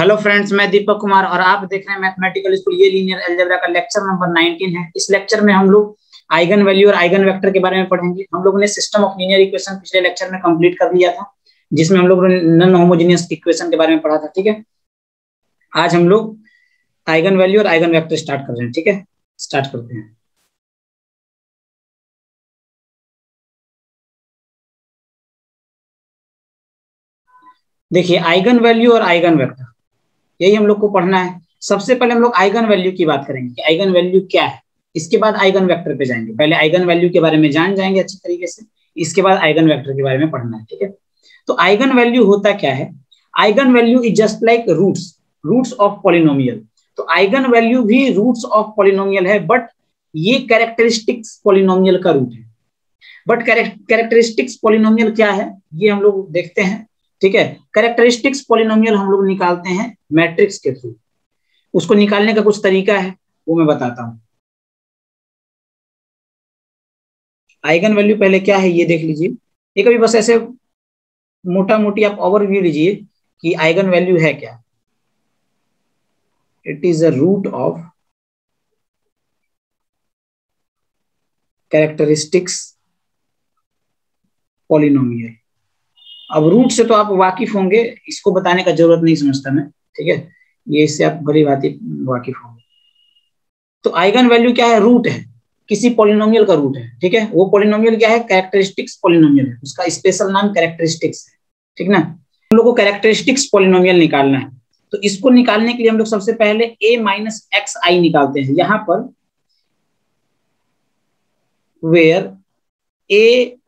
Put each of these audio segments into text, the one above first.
Hello friends, मैं दीपक कुमार और आप देख रहे हैं मैथमेटिकल स्कूल। ये लीनियर अलजेब्रा का लेक्चर नंबर 19 है। इस लेक्चर में हम लोग आइगन वैल्यू और आइगन वेक्टर के बारे में पढ़ेंगे। हम लोगों ने सिस्टम ऑफ लीनियर इक्वेशन पिछले लेक्चर में कंप्लीट कर लिया था, जिसमें हम लोग नॉन होमोजेनियस इक्वेशन के बारे में पढ़ा था। ठीक है, आज हम लोग आइगन वैल्यू और आइगन वेक्टर स्टार्ट कर रहे हैं। ठीक है, स्टार्ट करते हैं। देखिए, आइगन वैल्यू और आइगन वेक्टर यही हम लोग को पढ़ना है। सबसे पहले हम लोग आइगन वैल्यू की बात करेंगे कि आइगन वैल्यू क्या है। इसके बाद आइगन वेक्टर पे जाएंगे। पहले आइगन वैल्यू के बारे में जान जाएंगे अच्छी तरीके से, इसके बाद आइगन वेक्टर के बारे में पढ़ना है। ठीक है, तो आइगन वैल्यू होता क्या है? Eigenvalue is just like roots of polynomial. तो आइगन वैल्यू भी रूट्स ऑफ पॉलिनोमियल है, बट ये कैरेक्टरिस्टिक्स पॉलिनोमियल का रूट है। बट कैरेक्टरिस्टिक्स पॉलिनोमियल क्या है ये हम लोग देखते हैं। ठीक है, कैरेक्टरिस्टिक्स पॉलिनोमियल हम लोग निकालते हैं मैट्रिक्स के थ्रू। उसको निकालने का कुछ तरीका है, वो मैं बताता हूं। आइगन वैल्यू पहले क्या है ये देख लीजिए। ये कभी बस ऐसे मोटा मोटी आप ओवरव्यू लीजिए कि आइगन वैल्यू है क्या। It is a root of characteristics polynomial. अब रूट से तो आप वाकिफ होंगे, इसको बताने का जरूरत नहीं समझता मैं। ठीक है, ये इससे आप बड़ी बात वाकिफ होंगे। तो आइगन वैल्यू क्या है? रूट है, किसी पॉलिनोमियल का रूट है। ठीक है, वो पॉलिनोमियल क्या है? कैरेक्टरिस्टिक्स पॉलिनोमियल है, उसका स्पेशल नाम कैरेक्टरिस्टिक्स है। ठीक ना, हम लोग को कैरेक्टरिस्टिक्स पॉलिनोमियल निकालना है। तो इसको निकालने के लिए हम लोग सबसे पहले a माइनस एक्स आई निकालते हैं। यहां पर where a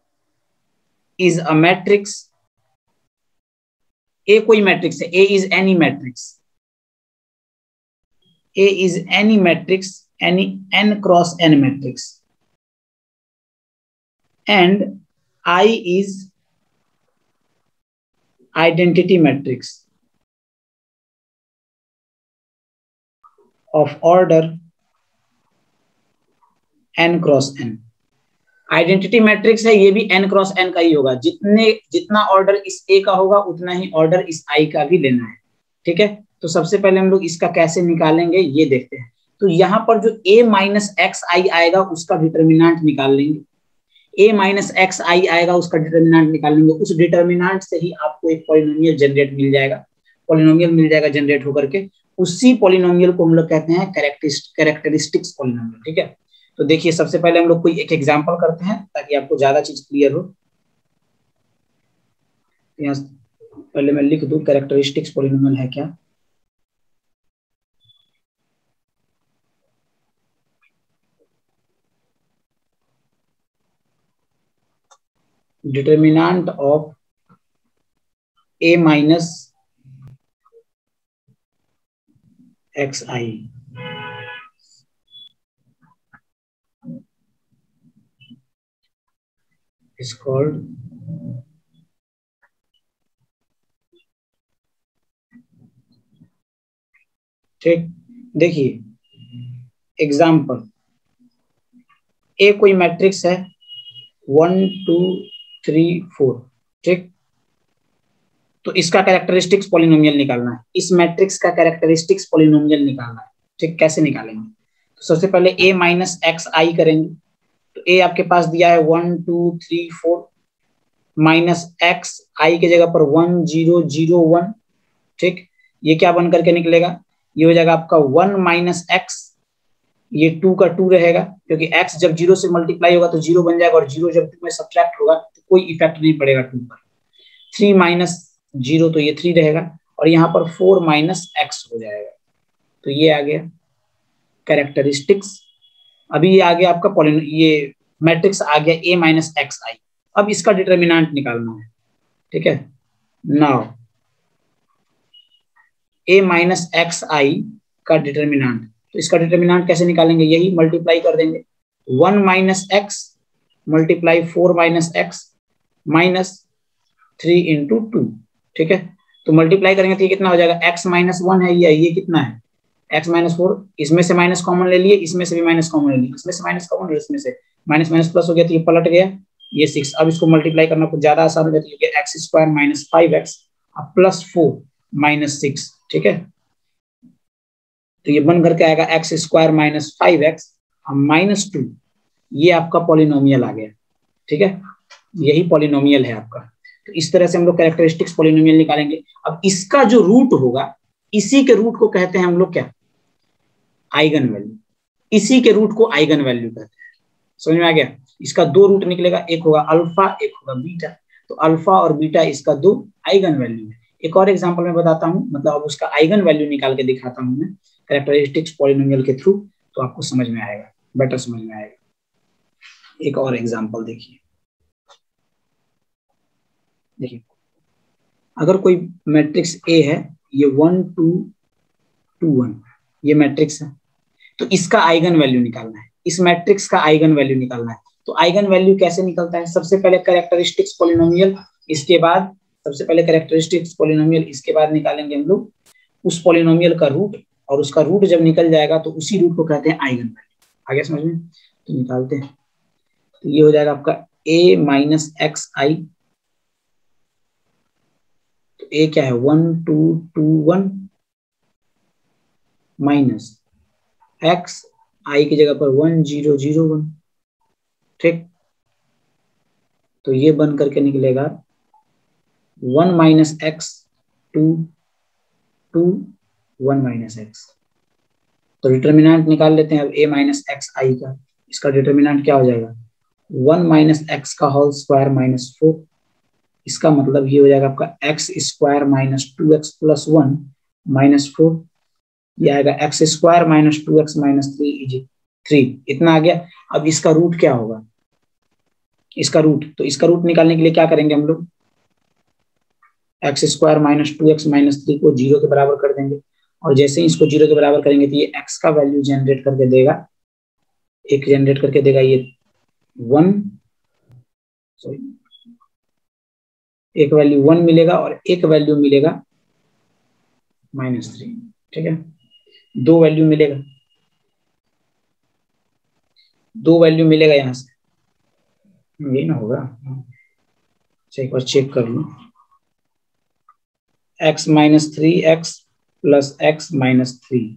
is a matrix, a कोई मैट्रिक्स है, a is any matrix, a is any matrix, any n cross n matrix, and I is identity matrix of order n cross n। Identity matrix है, ये भी n cross n का ही होगा। जितना order इस a का होगा उतना ही ऑर्डर इस i का भी लेना है। ठीक है, तो सबसे पहले हम लोग इसका कैसे निकालेंगे ये देखते हैं। तो यहाँ पर जो a माइनस एक्स आई आएगा उसका डिटर्मिनेंट निकाल लेंगे। a माइनस एक्स आई आएगा उसका डिटर्मिनेंट निकाल लेंगे। उस डिटर्मिनेंट से ही आपको एक पॉलिनोमियल जनरेट मिल जाएगा, पॉलिनोमियल मिल जाएगा जनरेट होकर के। उसी पॉलिनोमियल को हम लोग कहते हैं कैरेक्टरिस्टिक्स पॉलिनोमियल। ठीक है, तो देखिए सबसे पहले हम लोग कोई एक एग्जांपल करते हैं ताकि आपको ज्यादा चीज क्लियर हो। यहाँ पहले मैं लिख दूं कैरेक्टरिस्टिक्स पॉलिनोमियल है क्या। Determinant of a minus x I is called ठीक। देखिए एग्जाम्पल, ए कोई मैट्रिक्स है 1 2 3 4। ठीक, तो इसका कैरेक्टरिस्टिक्स पॉलिनोमियल निकालना है, इस मैट्रिक्स का कैरेक्टरिस्टिक्स पॉलिनोमियल निकालना है। ठीक, कैसे निकालेंगे? तो सबसे पहले a माइनस एक्स आई करेंगे। तो a आपके पास दिया है 1 2 3 4 माइनस एक्स आई के जगह पर 1 0 0 1। ठीक, ये क्या बन करके निकलेगा? ये हो जाएगा आपका 1 माइनस एक्स, ये 2 का 2 रहेगा क्योंकि x जब 0 से मल्टीप्लाई होगा तो 0 बन जाएगा, और 0 जब 2 में सब्ट्रैक्ट होगा तो कोई इफेक्ट नहीं पड़ेगा 2 पर। 3 माइनस 0 तो ये 3 रहेगा, और यहाँ पर 4 माइनस एक्स हो जाएगा। तो ये आ गया कैरेक्टरिस्टिक्स। अभी ये आ गया आपका ये मैट्रिक्स आ गया a माइनस एक्स आई। अब इसका डिटर्मिनेंट निकालना है। ठीक है, नाउ a माइनस एक्स आई का डिटर्मिनेंट, तो इसका डिटर्मिनेंट कैसे निकालेंगे? यही मल्टीप्लाई कर देंगे। 1 minus x multiply 4 minus x minus 3 into 2। ठीक है, तो मल्टीप्लाई करेंगे तो ये कितना हो जाएगा? x माइनस 1 है, ये कितना है? x minus 4। इसमें से माइनस कॉमन ले लिए, इसमें से भी माइनस कॉमन ले लिए, इसमें से माइनस कॉमन और इसमें से माइनस माइनस प्लस हो गया, तो ये पलट गया, ये 6। अब इसको मल्टीप्लाई करना कुछ ज्यादा आसान हो गया, तो ये x square minus 5x plus 4 minus 6। ठीक है, तो ये बन करके आएगा x square minus 5x minus 2, ये आपका पॉलिनोमियल आ गया। ठीक है, यही पॉलिनोमियल है आपका। तो इस तरह से हम लोग कैरेक्टरिस्टिक्स पॉलिनोमियल निकालेंगे। अब इसका जो रूट होगा, इसी के रूट को कहते हैं हम लोग क्या, आइगन वैल्यू। इसी के रूट को आइगन वैल्यू कहते हैं। समझ में आ गया? इसका दो रूट निकलेगा, एक होगा अल्फा, एक होगा बीटा। तो अल्फा और बीटा इसका दो आइगन वैल्यू है। एक और एग्जांपल मैं बताता हूं, मतलब अब उसका आइगन वैल्यू निकाल के दिखाता हूं मैं कैरेक्टरिस्टिक्स पॉलिनोमियल के थ्रू, तो आपको समझ में आएगा, बेटर समझ में आएगा। एक और एग्जांपल देखिए, अगर कोई मैट्रिक्स ए है, ये 1 2 2 1, ये मैट्रिक्स है, तो इसका आइगन वैल्यू निकालना है, इस मैट्रिक्स का आइगन वैल्यू निकालना है। तो आइगन वैल्यू कैसे निकलता है? सबसे पहले कैरेक्टरिस्टिक्स पॉलिनोमियल, इसके बाद सबसे पहले कैरेक्टरिस्टिक्स पॉलिनोमियल, इसके बाद निकालेंगे हम लोग उस पॉलिनोमियल का रूट, और उसका रूट जब निकल जाएगा तो उसी रूट को कहते हैं आइगन वैल्यू। आगे समझ में? तो निकालते हैं, तो ये हो जाएगा आपका a माइनस एक्स आई। तो a क्या है, 1 2 2 1 माइनस एक्स आई की जगह पर 1 0 0 1। ठीक, तो ये बन करके निकलेगा 1 माइनस एक्स 2 2 1 माइनस एक्स। तो डिटर्मिनेंट निकाल लेते हैं अब a माइनस एक्स आई का। इसका डिटर्मिनेंट क्या हो जाएगा, 1 माइनस एक्स का होल स्क्वायर माइनस 4। इसका मतलब ये हो जाएगा आपका x square minus 2x plus 1 minus 4। ये आएगा x square minus 2x minus 3 is 3। इतना आ गया। अब इसका रूट क्या होगा, इसका रूट, तो इसका रूट निकालने के लिए क्या करेंगे हम लोग, x square minus 2x minus 3 को 0 के बराबर कर देंगे, और जैसे ही इसको 0 के बराबर करेंगे तो ये x का वैल्यू जनरेट करके देगा, एक जनरेट करके देगा ये 1, सॉरी, एक वैल्यू 1 मिलेगा और एक वैल्यू मिलेगा माइनस 3। ठीक है, दो वैल्यू मिलेगा, दो वैल्यू मिलेगा यहां से, यही ना होगा। एक बार चेक कर लो, x minus 3x plus x minus 3,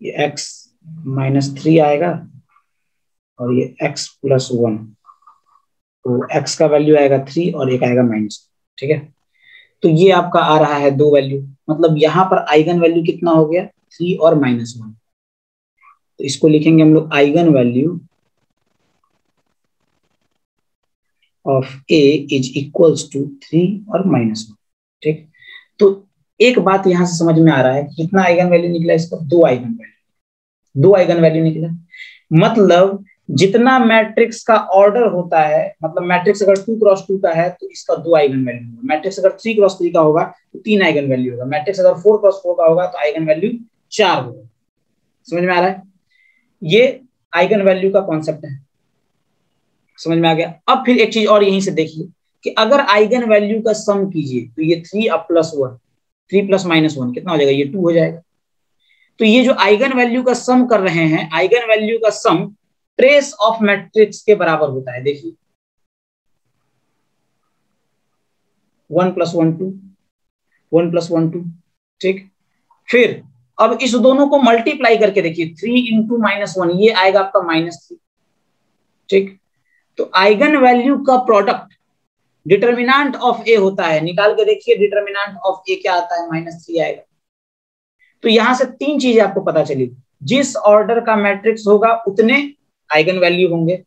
ये x माइनस 3 आएगा और ये x प्लस 1, तो x का वैल्यू आएगा 3 और एक आएगा माइनस। ठीक है, तो ये आपका आ रहा है दो वैल्यू, मतलब यहाँ पर आइगन वैल्यू कितना हो गया, 3 और माइनस 1। तो इसको लिखेंगे हम लोग eigenvalue of a is equals to 3 और माइनस 1। ठीक, तो एक बात यहां से समझ में आ रहा है, कितना आइगन वैल्यू निकला इसका, दो आइगन वैल्यू, दो आइगन वैल्यू निकला। मतलब जितना मैट्रिक्स का ऑर्डर होता है, मतलब मैट्रिक्स अगर 2 क्रॉस 2 का है तो इसका दो आइगन वैल्यू होगा, मैट्रिक्स अगर 3 क्रॉस 3 का होगा तो 3 आइगन वैल्यू होगा, मैट्रिक्स अगर 4 क्रॉस 4 का होगा तो आइगन वैल्यू 4 होगा। समझ में आ रहा है? ये आइगन वैल्यू का कॉन्सेप्ट है, समझ में आ गया। अब फिर एक चीज और यहीं से देखिए कि अगर आइगन वैल्यू का सम कीजिए तो ये 3 अब प्लस 1, 3 प्लस माइनस 1 कितना हो जाएगा, ये 2 हो जाएगा। तो ये जो आइगन वैल्यू का सम कर रहे हैं, आइगन वैल्यू का सम ट्रेस ऑफ मैट्रिक्स के बराबर होता है। देखिए 1 प्लस 1 2, 1 प्लस 1 2। ठीक, फिर अब इस दोनों को मल्टीप्लाई करके देखिए, 3 इंटू माइनस 1, ये आएगा आपका माइनस 3। ठीक, तो आइगन वैल्यू का प्रोडक्ट डिटर्मिनेंट ऑफ ए होता है, निकाल के देखिए डिटर्मिनेंट ऑफ ए क्या आता है, माइनस 3 आएगा। तो यहां से तीन चीजें आपको पता चली, जिस ऑर्डर का मैट्रिक्स होगा उतने आइगन वैल्यू होंगे,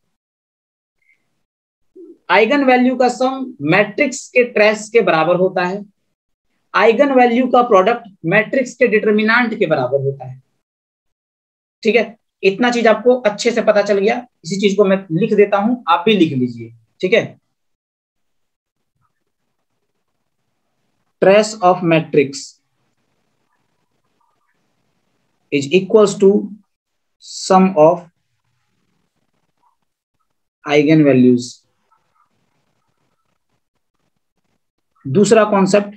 आइगन वैल्यू का सम मैट्रिक्स के ट्रेस के बराबर होता है, आइगन वैल्यू का प्रोडक्ट मैट्रिक्स के डिटर्मिनेंट के बराबर होता है। ठीक है, इतना चीज आपको अच्छे से पता चल गया। इसी चीज को मैं लिख देता हूं, आप भी लिख लीजिए। ठीक है, trace of matrix is equals to sum of eigen values. दूसरा concept,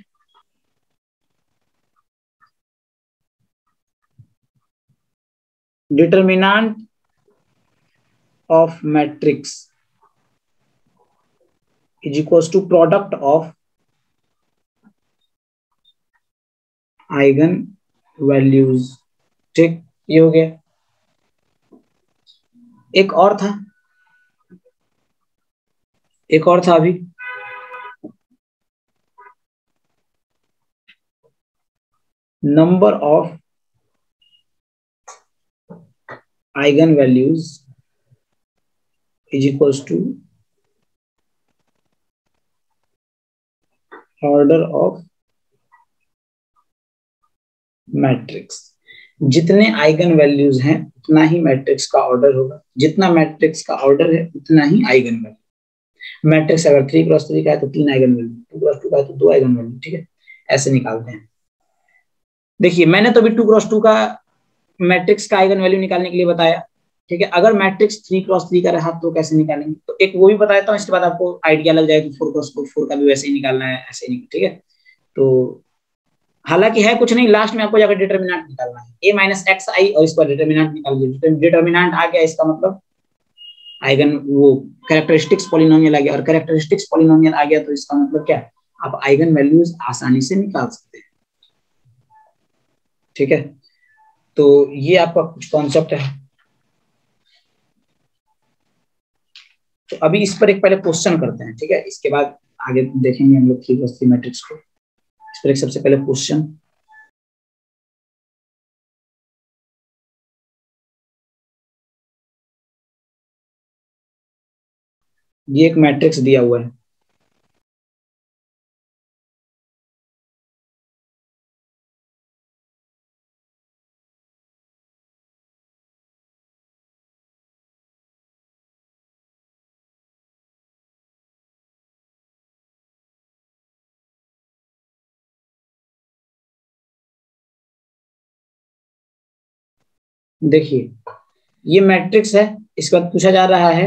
determinant of matrix is equals to product of eigen values. ठीक, ये हो गया। एक और था, एक और था अभी, number of eigen values is equals to order of matrix. जितने आइगन वैल्यूज हैं उतना ही मैट्रिक्स का ऑर्डर होगा, जितना मैट्रिक्स का ऑर्डर है उतना ही आइगन वैल्यू। मैट्रिक्स अगर 3x3 का है तो 3 आइगन वैल्यू, 2x2 का है तो 2 आइगन वैल्यू। ठीक है, ऐसे निकालते हैं। देखिए मैंने तो अभी 2x2 का मैट्रिक्स का आइगन वैल्यू निकालने के लिए बताया। ठीक है, अगर मैट्रिक्स 3x3 का रहा तो कैसे निकालेंगे, तो एक वो भी बताया था, इसके बाद आपको आइडिया लग जाएगा कि 4x4 का भी वैसे ही निकालना है, ऐसे ही। ठीक है, तो हालांकि है कुछ नहीं, लास्ट में आपको जाकर डिटर्मिनेंट निकालना है, a माइनस एक्स आई, और इसका डिटर्मिनेंट निकाल लीजिए। डिटर्मिनेंट आ गया, इसका मतलब आइगन वो कैरेक्टरिस्टिक्स पॉलिनोमियल आ गया, और कैरेक्टरिस्टिक्स पॉलिनोमियल आ गया तो इसका मतलब क्या, आप आइगन वैल्यूज आसानी से निकाल सकते हैं। ठीक है, तो ये आपका कुछ कॉन्सेप्ट है। तो अभी इस पर एक पहले क्वेश्चन करते हैं, ठीक है, इसके बाद आगे देखेंगे हम लोग 3x3 मैट्रिक्स को। इस पर एक सबसे पहले क्वेश्चन, ये एक मैट्रिक्स दिया हुआ है। देखिए ये मैट्रिक्स है, इसके बाद पूछा जा रहा है,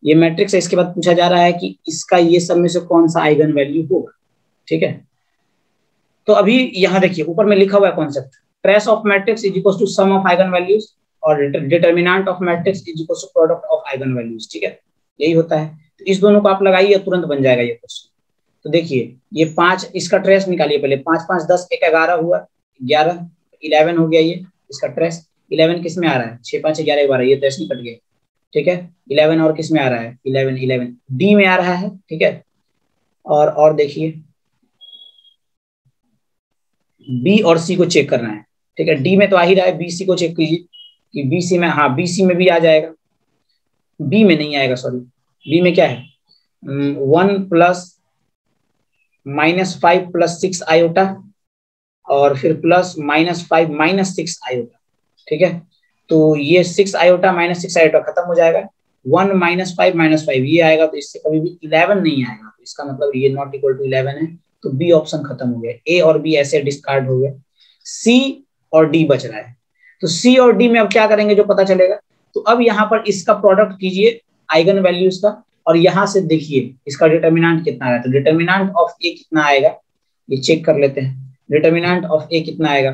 ये मैट्रिक्स है, इसके बाद पूछा जा रहा है कि इसका ये सब में से कौन सा आइगन वैल्यू होगा। ठीक है, तो अभी यहाँ देखिए ऊपर में लिखा हुआ है concept, trace of matrix is equal to sum of eigen values, और determinant of matrix is equal to product of eigen values. ठीक है, यही होता है। तो इस दोनों को आप लगाइए, तुरंत बन जाएगा ये क्वेश्चन। तो देखिए ये 5, इसका ट्रेस निकालिए पहले, 5 5 10 1 11 हुआ, 11 11 हो गया ये इसका ट्रेस। 11 किस में आ रहा है, 6 5 11 12, ये तो ऐसे ही कट गया। ठीक है, 11 और किस में आ रहा है, 11 11 डी में आ रहा है। ठीक है, और देखिए बी और सी को चेक करना है। ठीक है, डी में तो आ ही रहा है, बी सी को चेक कीजिए कि बी सी में, हाँ बी सी में भी आ जाएगा, बी में नहीं आएगा, सॉरी। बी में क्या है, 1 प्लस -5 + 6 आयोटा, और फिर प्लस -5 - 6 आयोटा। ठीक है, तो ये 6 आयोटा -6 आयोटा खत्म हो जाएगा, 1 -5 - 5 ये आएगा, तो इससे कभी भी 11 नहीं आएगा, तो इसका मतलब ये नॉट इक्वल टू 11 है। तो बी ऑप्शन खत्म हो गया, ए और बी ऐसे डिस्कार्ड हो गया, सी और डी बच रहा है। तो सी और डी में अब क्या करेंगे जो पता चलेगा, तो अब यहाँ पर इसका प्रोडक्ट कीजिए आइगन वैल्यूज का, और यहां से देखिए इसका डिटर्मिनेंट कितना आया, तो डिटर्मिनेंट ऑफ ए कितना आएगा, ये चेक कर लेते हैं। डिटर्मिनेंट ऑफ ए कितना आएगा,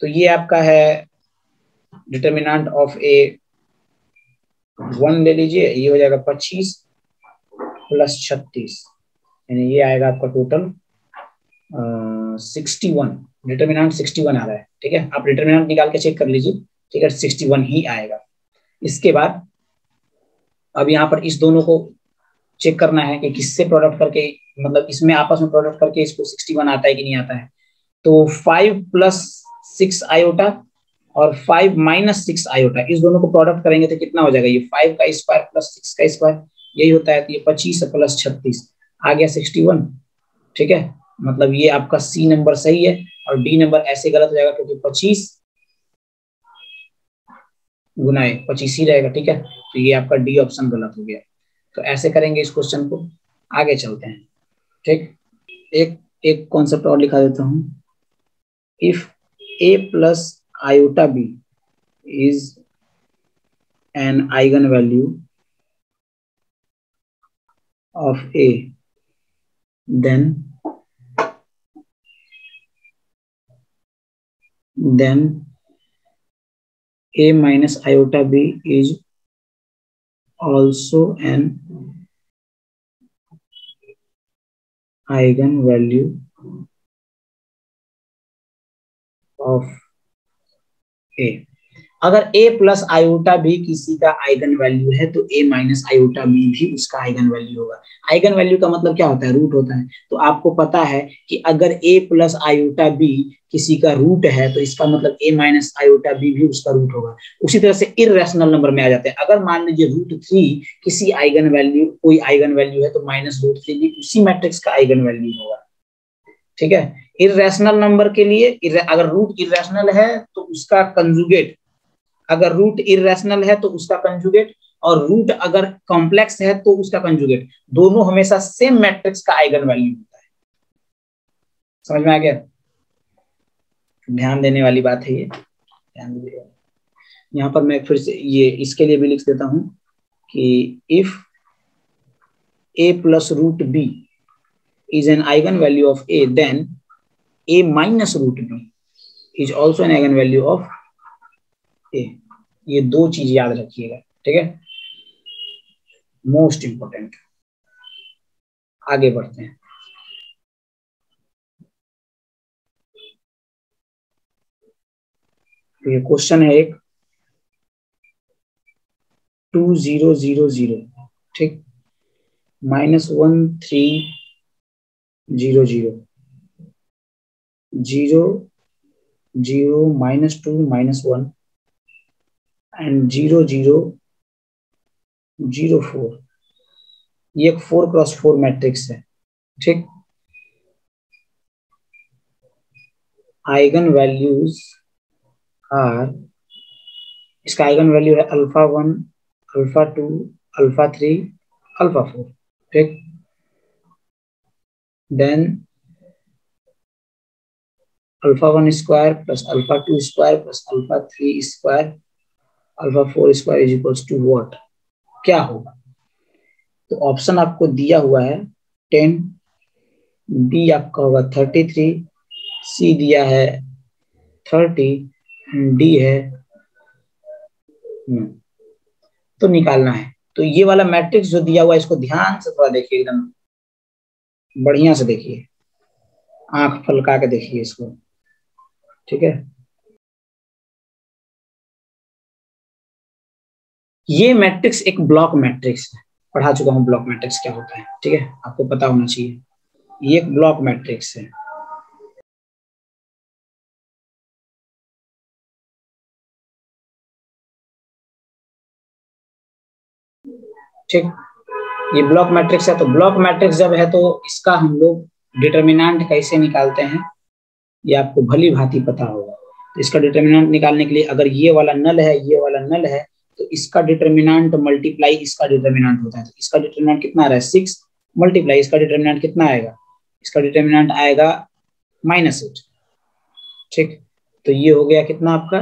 तो ये आपका है डिटर्मिनेंट ऑफ ए 1 ले लीजिए, ये हो जाएगा 25 + 36, यानी ये आएगा आपका टोटल 61। डिटर्मिनेंट 61 आ रहा है। ठीक है, आप डिटर्मिनेंट निकाल के चेक कर लीजिए। ठीक है, 61 ही आएगा। इसके बाद अब यहाँ पर इस दोनों को चेक करना है कि किससे प्रोडक्ट करके, मतलब इसमें आपस में प्रोडक्ट करके इसको 61 आता है कि नहीं आता है। तो 5 + 6 आयोटा और 5 - 6 आयोटा, इस दोनों को प्रोडक्ट करेंगे तो कितना हो जाएगा, ये 5 का स्क्वायर + 6 का स्क्वायर, यही होता है। तो ये 25 + 36 आ गया 61। ठीक है, मतलब ये आपका सी नंबर सही है, और डी नंबर ऐसे गलत हो जाएगा क्योंकि 25 गुना 25 ही रहेगा। ठीक है, तो ये आपका डी ऑप्शन गलत हो गया। तो ऐसे करेंगे इस क्वेश्चन को, आगे चलते हैं। ठीक, एक एक कॉन्सेप्ट और लिखा देता हूं, if a + iota b is an eigenvalue of a, then a minus iota b is also an eigenvalue of A. अगर a प्लस आयोटा भी किसी का आइगन वैल्यू है तो a माइनस आयोटा बी भी उसका आइगन वैल्यू होगा। Eigen value का मतलब क्या होता है? रूट होता है। तो आपको पता है कि अगर a प्लस आयोटा बी किसी का रूट है तो इसका मतलब a माइनस आयोटा बी भी उसका रूट होगा। उसी तरह से इर्रेशनल नंबर में आ जाते हैं। अगर मान लीजिए √3 किसी आइगन वैल्यू, कोई आइगन वैल्यू है तो -√3 भी उसी मैट्रिक्स का आइगन वैल्यू होगा। ठीक है। इर्रेशनल नंबर के लिए अगर रूट इर्रेशनल है तो उसका कंजुगेट, अगर रूट इर्रेशनल है तो उसका कंजुगेट, और रूट अगर कॉम्प्लेक्स है तो उसका कंजुगेट, दोनों हमेशा सेम मैट्रिक्स का आइगन वैल्यू होता है। समझ में आ गया? ध्यान देने वाली बात है ये, ध्यान दीजिएगा। यहाँ पर मैं फिर से ये इसके लिए भी लिख देता हूं कि if a plus root b is an eigenvalue of a, then a minus root b is also an eigenvalue of a। ये दो चीज याद रखिएगा, ठीक है, मोस्ट इंपोर्टेंट। आगे बढ़ते हैं। तो ये क्वेश्चन है एक 2 0 0 0, ठीक, -1 3 0 0 0 0 -2 -1 एंड 0 0 0 4। ये एक 4x4 मैट्रिक्स है, ठीक। आइगन वैल्यूज आर, इसका आइगन वैल्यू है α1 α2 α3 α4, ठीक। Then α1 square plus α2 square plus α3 square α4 square is equals to what? क्या होगा? तो ऑप्शन आपको दिया हुआ है 10, बी आपका होगा 33, सी दिया है 30, डी है तो निकालना है। तो ये वाला मैट्रिक्स जो दिया हुआ है इसको ध्यान से थोड़ा देखिए, एकदम बढ़िया से देखिए, आंख फलका के देखिए इसको, ठीक है। ये मैट्रिक्स एक ब्लॉक मैट्रिक्स है, पढ़ा चुका हूं ब्लॉक मैट्रिक्स क्या होता है, ठीक है, आपको पता होना चाहिए। ये एक ब्लॉक मैट्रिक्स है, ठीक। ये ब्लॉक मैट्रिक्स है। तो ब्लॉक मैट्रिक्स जब है तो इसका हम लोग डिटर्मिनेंट कैसे निकालते हैं ये आपको भली भांति पता होगा। तो इसका डिटर्मिनेंट निकालने के लिए अगर ये वाला नल है, ये वाला नल है, तो इसका डिटर्मिनेंट मल्टीप्लाई इसका डिटर्मिनेंट होता है। तो इसका डिटर्मिनेंट कितना आ रहा है? 6 मल्टीप्लाई इसका डिटर्मिनेंट कितना आएगा? इसका डिटर्मिनेंट आएगा -8, ठीक। तो ये हो गया कितना आपका,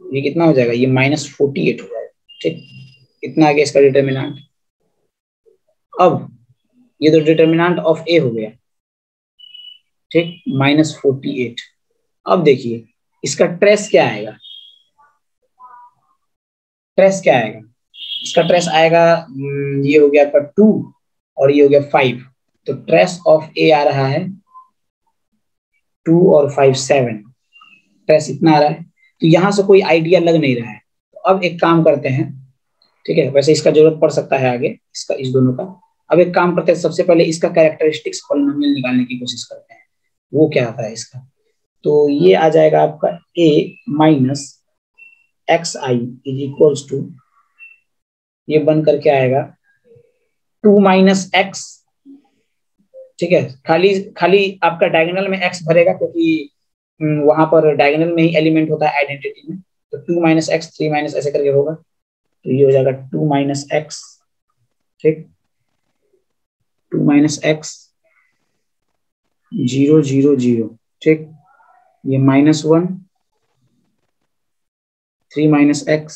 ये कितना हो जाएगा? ये -48 हो जाएगा, ठीक। इतना आ गया इसका डिटर्मिनेंट। अब ये तो डिटर्मिनेंट ऑफ ए हो गया, ठीक, -48। अब देखिए इसका ट्रेस क्या आएगा? ट्रेस क्या आएगा? इसका ट्रेस आएगा, ये हो गया आपका 2 और ये हो गया 5। तो ट्रेस ऑफ ए आ रहा है 2 और 5 7, ट्रेस इतना आ रहा है। तो यहां से कोई आइडिया लग नहीं रहा है। तो अब एक काम करते हैं, ठीक है, वैसे इसका जरूरत पड़ सकता है आगे, इसका, इस दोनों का। अब एक काम करते हैं, सबसे पहले इसका कैरेक्टरिस्टिक्स पॉलिनोमियल निकालने की कोशिश करते हैं। वो क्या आता है इसका? तो ये आ जाएगा आपका a minus xi is equals to, ये बन करके आएगा 2 माइनस एक्स, ठीक है। खाली खाली आपका डायगोनल में x भरेगा क्योंकि वहां पर डायगोनल में ही एलिमेंट होता है आइडेंटिटी में। तो 2 माइनस एक्स 3 माइनस ऐसे करके होगा। तो ये हो जाएगा 2 माइनस एक्स, ठीक, 2 माइनस एक्स 0 0 0, ठीक। ये -1 3 माइनस एक्स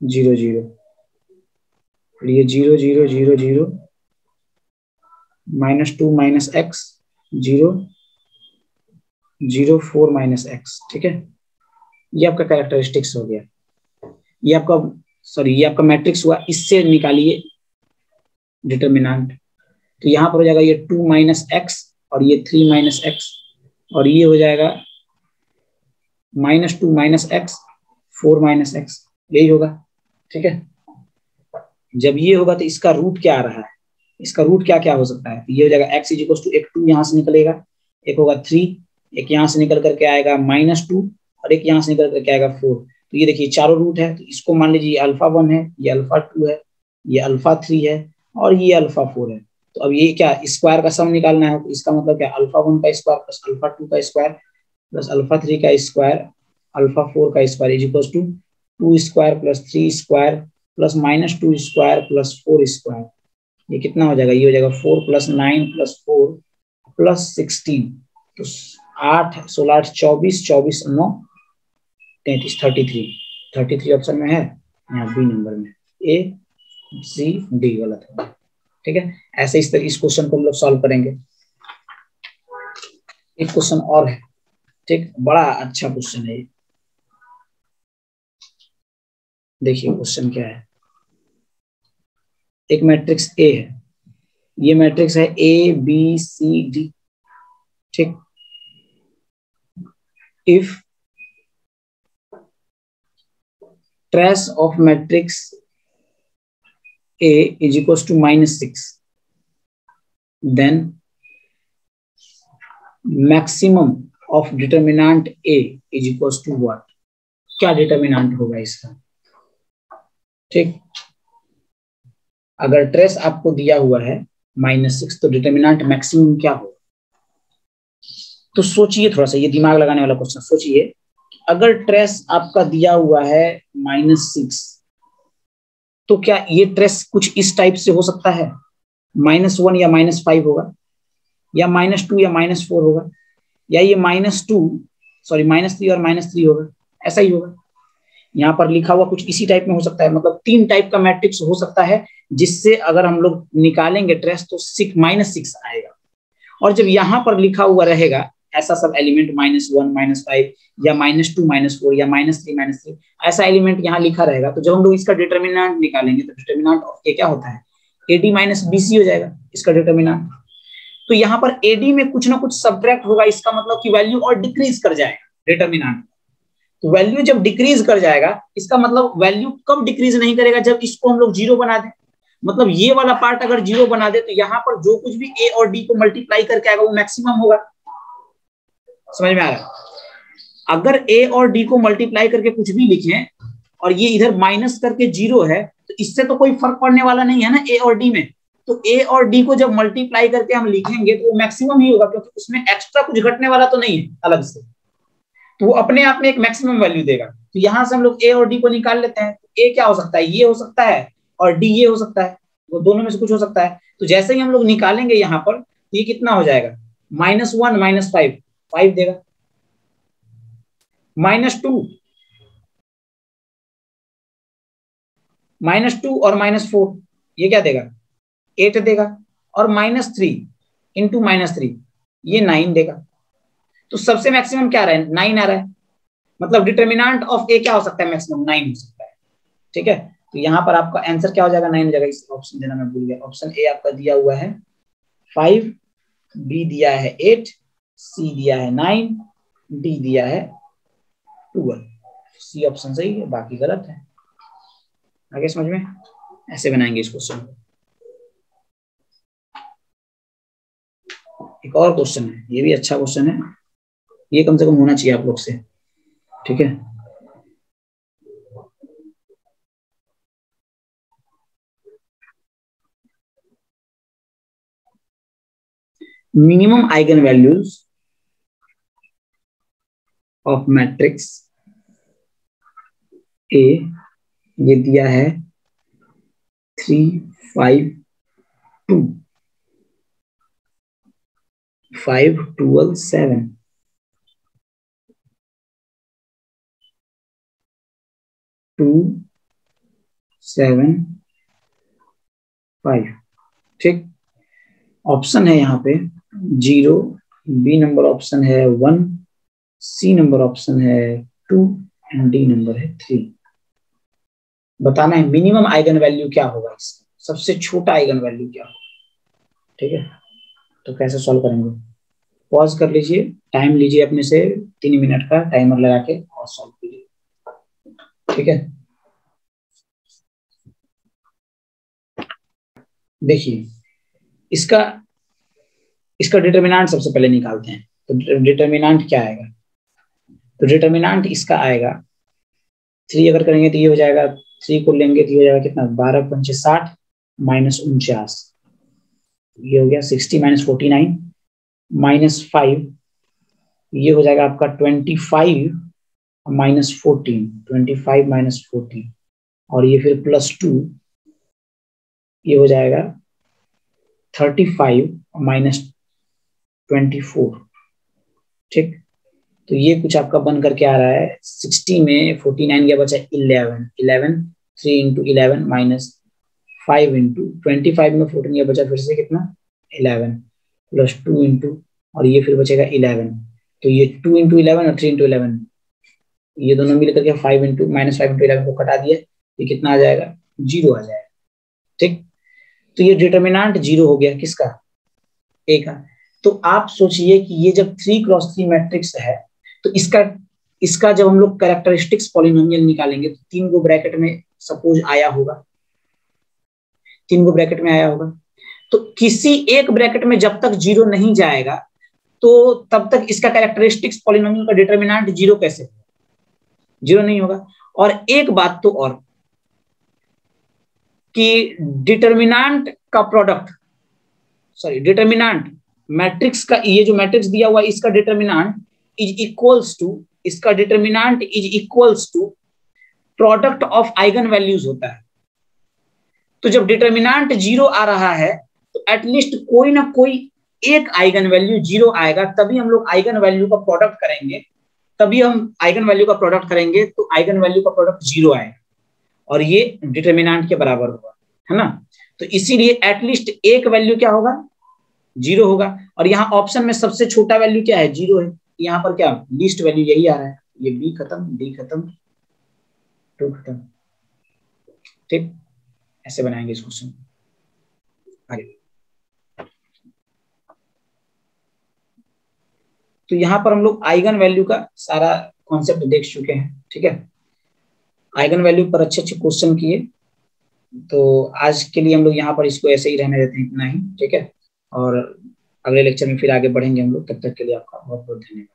0 0, फिर ये 0 0 0 0 -2 माइनस एक्स 0 0 4 माइनस एक्स, ठीक है। ये आपका कैरेक्टरिस्टिक्स हो गया। ये आपका, सॉरी, ये आपका मैट्रिक्स हुआ। इससे निकालिए डिटर्मिनेंट। तो यहाँ पर हो जाएगा ये 2 माइनस एक्स और ये 3 माइनस एक्स, और ये हो जाएगा -2 माइनस एक्स 4 माइनस एक्स, यही होगा। ठीक है, जब ये होगा तो इसका रूट क्या आ रहा है, इसका रूट क्या क्या हो सकता है, तो ये हो जाएगा x इक्वल टू एक 2 यहाँ से निकलेगा, एक होगा 3, एक यहाँ से निकल करके आएगा -2 और एक यहाँ से निकल करके आएगा 4। तो ये देखिए चारों रूट है, तो इसको मान लीजिए अल्फा 1 है, ये अल्फा 2 है, ये अल्फा 3 है और ये अल्फा 4 है। तो अब ये क्या स्क्वायर का सम निकालना है, तो इसका मतलब क्या अल्फा 1 का स्क्वायर प्लस अल्फा 2 का स्क्वायर प्लस अल्फा 3 का स्क्वायर अल्फा 4 का square is equal to 2 square plus 3 square plus -2 square plus 4 square. ये कितना हो जाएगा, ये हो जाएगा 4 प्लस 9 प्लस 4 प्लस 16, तो 8 16 8 24 24 9 33 33 ऑप्शन में है, यहाँ बी नंबर में, ए सी डी गलत है। ठीक है, ऐसे इस तरह इस क्वेश्चन को हम लोग सॉल्व करेंगे। एक क्वेश्चन और है, ठीक, बड़ा अच्छा क्वेश्चन है ये। देखिए क्वेश्चन क्या है, एक मैट्रिक्स ए है, ये मैट्रिक्स है ए बी सी डी। ठीक, if trace of matrix A is equals to -6, then maximum of determinant A is equals to what? क्या डिटर्मिनेंट होगा इसका? ठीक, अगर ट्रेस आपको दिया हुआ है -6 तो डिटर्मिनेंट मैक्सिमम क्या होगा? तो सोचिए थोड़ा सा, ये दिमाग लगाने वाला क्वेश्चन। सोचिए अगर ट्रेस आपका दिया हुआ है -6 तो क्या ये ट्रेस कुछ इस टाइप से हो सकता है, -1 या -5 होगा, या -2 या -4 होगा, या ये -3 और -3 होगा, ऐसा ही होगा। यहाँ पर लिखा हुआ कुछ इसी टाइप में हो सकता है, मतलब 3 टाइप का मैट्रिक्स हो सकता है जिससे अगर हम लोग निकालेंगे ट्रेस तो -6 आएगा। और जब यहाँ पर लिखा हुआ रहेगा ऐसा सब एलिमेंट -1 -5 या -2 -4 या -3 -3 ऐसा एलिमेंट यहाँ लिखा रहेगा, तो जब हम लोग इसका डिटर्मिनेंट निकालेंगे तो डिटर्मिनेंट ऑफ ए क्या होता है, AD - BC हो जाएगा इसका डिटर्मिनेंट। तो यहाँ पर AD में कुछ ना कुछ सब्ट्रैक्ट होगा, इसका मतलब कि वैल्यू और डिक्रीज कर जाएगा डिटर्मिनेंट। तो वैल्यू जब डिक्रीज कर जाएगा इसका मतलब वैल्यू कब डिक्रीज नहीं करेगा, जब इसको हम लोग 0 बना दें। मतलब ये वाला पार्ट अगर 0 बना दे तो यहाँ पर जो कुछ भी A और D को मल्टीप्लाई करके आएगा वो मैक्सिमम होगा। समझ में आ रहा है? अगर A और D को मल्टीप्लाई करके कुछ भी लिखें और ये इधर माइनस करके 0 है तो इससे तो कोई फर्क पड़ने वाला नहीं है ना A और D में। तो A और D को जब मल्टीप्लाई करके हम लिखेंगे तो वो मैक्सिमम ही होगा, क्योंकि उसमें एक्स्ट्रा कुछ घटने वाला तो नहीं है अलग से, तो वो अपने आप में एक मैक्सिमम वैल्यू देगा। तो यहां से हम लोग A और D को निकाल लेते हैं। तो A क्या हो सकता है, ये हो सकता है, और D ये हो सकता है, वो दोनों में से कुछ हो सकता है। तो जैसे ही हम लोग निकालेंगे यहाँ पर ये कितना हो जाएगा, -1 -5 5 देगा, -2 और -4 ये क्या देगा, 8 देगा, और -3 इंटू -3 ये 9 देगा। तो सबसे मैक्सिमम क्या आ रहा है, 9 आ रहा है। मतलब डिटर्मिनेंट ऑफ ए क्या हो सकता है, मैक्सिमम 9 हो सकता है। ठीक है, तो यहाँ पर आपका आंसर क्या हो जाएगा, 9 हो जाएगा। इस ऑप्शन देना मैं भूल गया, ऑप्शन ए आपका दिया हुआ है 5, बी दिया है 8, सी दिया है 9, डी दिया है 12। सी ऑप्शन सही है, बाकी गलत है। आगे समझ में, ऐसे बनाएंगे इस क्वेश्चन को। एक और क्वेश्चन है, ये भी अच्छा क्वेश्चन है, ये कम से कम होना चाहिए आप लोग से। ठीक है, minimum eigen values of matrix A, ये दिया है 3 5 2 5 12 7 2 7 5। ठीक, ऑप्शन है यहाँ पे 0, बी नंबर ऑप्शन है 1, सी नंबर ऑप्शन है 2 एंड डी नंबर है 3। बताना है मिनिमम आइगन वैल्यू क्या होगा, इसका सबसे छोटा आइगन वैल्यू क्या होगा। ठीक है, तो कैसे सॉल्व करेंगे, पॉज कर लीजिए, टाइम लीजिए अपने से 3 मिनट का टाइमर लगा के और सॉल्व कीजिए, ठीक है। देखिए इसका इसका डिटर्मिनेंट सबसे पहले निकालते हैं। तो डिटर्मिनेंट क्या आएगा, तो डिटर्मिनेंट इसका आएगा 3 अगर करेंगे तो ये हो जाएगा, 3 को लेंगे तो ये हो जाएगा कितना, 12 पंचे 60 माइनस 49, ये हो गया 60 माइनस 49 माइनस 5, ये हो जाएगा आपका 25 माइनस 14, 25 माइनस 14, और ये फिर +2, ये हो जाएगा 35 माइनस 24, ठीक। तो ये कुछ आपका बन करके आ रहा है 60 में 49 गया, बचा 11, 11 3 इंटू 11 माइनस 5 इंटू 25 में 14 गया, बचा फिर से कितना 11 प्लस 2 इंटू, और ये फिर बचेगा 11, तो ये 2 इंटू 11 और 3 इंटू 11, ये दोनों मिल करके 5 इंटू माइनस 5 इंटू 11 को कटा दिए, ये कितना आ जाएगा, 0 आ जाएगा, ठीक। तो ये डिटर्मिनेंट 0 हो गया किसका, ए का। तो आप सोचिए कि ये जब 3x3 मैट्रिक्स है तो इसका जब हम लोग कैरेक्टरिस्टिक्स पॉलिनोमियल निकालेंगे तो 3 गो ब्रैकेट में सपोज आया होगा, 3 गो ब्रैकेट में आया होगा, तो किसी एक ब्रैकेट में जब तक 0 नहीं जाएगा तो तब तक इसका कैरेक्टरिस्टिक्स पॉलिनोमियल का डिटर्मिनेंट 0 कैसे होगा, 0 नहीं होगा। और एक बात तो और कि डिटर्मिनेंट का प्रोडक्ट, सॉरी डिटर्मिनेंट मैट्रिक्स का, ये जो मैट्रिक्स दिया हुआ है इसका डिटर्मिनेंट इज इक्वल्स टू, इसका determinant is equals to product of eigen values होता है। तो जब डिटर्मिनेंट 0 आ रहा है तो एटलीस्ट कोई ना कोई एक आइगन वैल्यू 0 आएगा, तभी हम लोग आइगन वैल्यू का प्रोडक्ट करेंगे, तभी हम आइगन वैल्यू का प्रोडक्ट करेंगे तो आइगन वैल्यू का प्रोडक्ट 0 आएगा और ये डिटर्मिनेंट के बराबर होगा, है ना। तो इसीलिए एटलीस्ट एक वैल्यू क्या होगा, 0 होगा। और यहाँ ऑप्शन में सबसे छोटा वैल्यू क्या है, 0 है, यहाँ पर क्या लीस्ट वैल्यू यही आ रहा है, ये बी खत्म, डी खत्म, 2 खत्म, ठीक। ऐसे बनाएंगे इस क्वेश्चन आगे। तो यहाँ पर हम लोग आइगन वैल्यू का सारा कॉन्सेप्ट देख चुके हैं, ठीक है। आइगन वैल्यू पर अच्छे अच्छे क्वेश्चन किए, तो आज के लिए हम लोग यहाँ पर इसको ऐसे ही रहने देते हैं, इतना ही, ठीक है। और अगले लेक्चर में फिर आगे बढ़ेंगे हम लोग, तब तक के लिए आपका बहुत बहुत धन्यवाद।